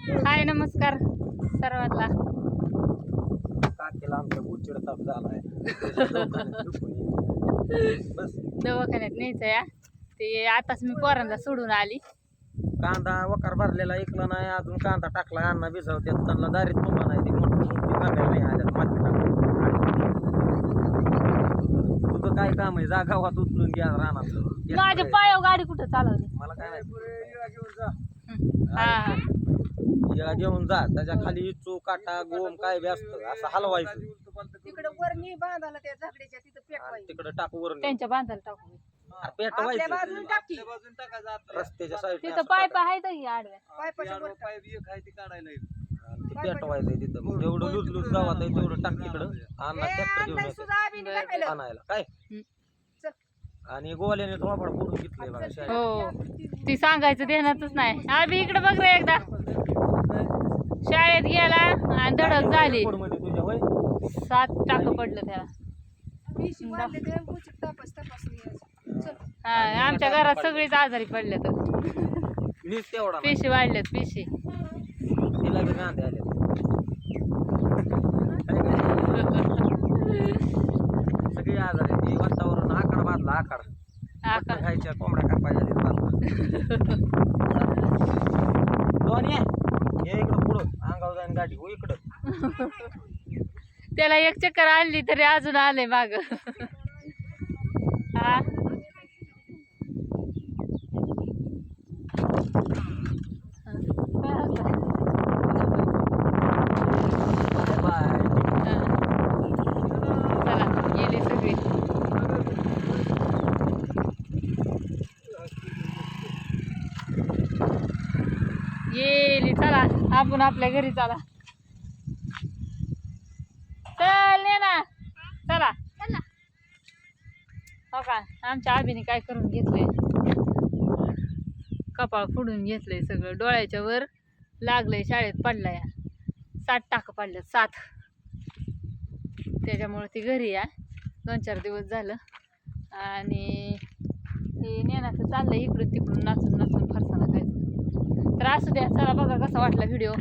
हाय नमस्कार सर्वांना. काकीला आमच्या उचिड ताप झालाय. बस दवाखान्यात न्यायचं या ते आताच मी पोरांना सोडून आली. कांदा वकार भरलेला ऐकला नाही अजून कांदा टाकला अण्णा भिजवत्यात त्यांना दारीत तुंबा नाही ती मोठी कांदा नाही आल्यात माती टाकली. तुझं काय काम आहे जा गावात उचलून घ्या रानात माझ्या पायावर गाडी कुठं चालवली. मला काय हा येळा घेऊन जा त्याच्या खाली इचू काटा गोम काय बी असतं असं हलवायचं तिकडे वरणी बांधायला त्या झाकडीच्या तिथं पेटवायचं. तिकडे टाकू वरून त्यांच्या बांधायला टाकू. आपल्या पेटवायचं बाजून टाकी रस्त्याच्या साईड तिथं पाईप आहेत की आडव्या. पायपाच्या वर टाक. ते पेटवायचंय तिथं मग जेवढं लूज लूज गावात आहे तेवढं टाक तिकडं अण्णा ट्रॅक्टर घेऊन नाही येते सुद्धा आम्ही नाही खायला. आणायला काय चल. आणि गोवाल्याने थोडा फोडून घेतलंय बघा शाळेत. हो ती सांगायचं ध्यानातच नाही. आम्ही इकडे बघ रे एकदा शाळेत गेला आणि धडक झाली. मध्ये तुझ्या होय 7 टाक पडलं त्याला. पिशी बांधले ते उचल तपासणी यायचं. चल. हा आमच्या घरात सगळीच आजारी पडले तर वीस तेवढा नाही. पिशी वाढल्यात पिशी. तिला बी गांधे आले सगळी आजार आहे ती वातावरण आकाड बांधला आकाड आका खायच्या कोंबड्या कापायच्या दोन ये इकडं पुढं अंगावर जाईन गाडी हो इकडं त्याला एक चक्कर आणली तरी अजून आले माग. हा बाय चला गेली सगळी. गेली चला आपण आपल्या घरी चला. चल ये ना चला. हो का आमच्या आबीने काय करून घेतलंय कपाळ फोडून घेतलंय सगळं डोळ्याच्या वर लागलंय. शाळेत पडलाय 7 टाक पडल्यात 7. त्याच्यामुळे ती घरी या 2-4 दिवस झालं आणि हे नेण्याचं चाललंय इकडून तिकडून नाचून नाचून फरसाना खायचं. तर असू द्या चला बघा कसा वाटला व्हिडिओ.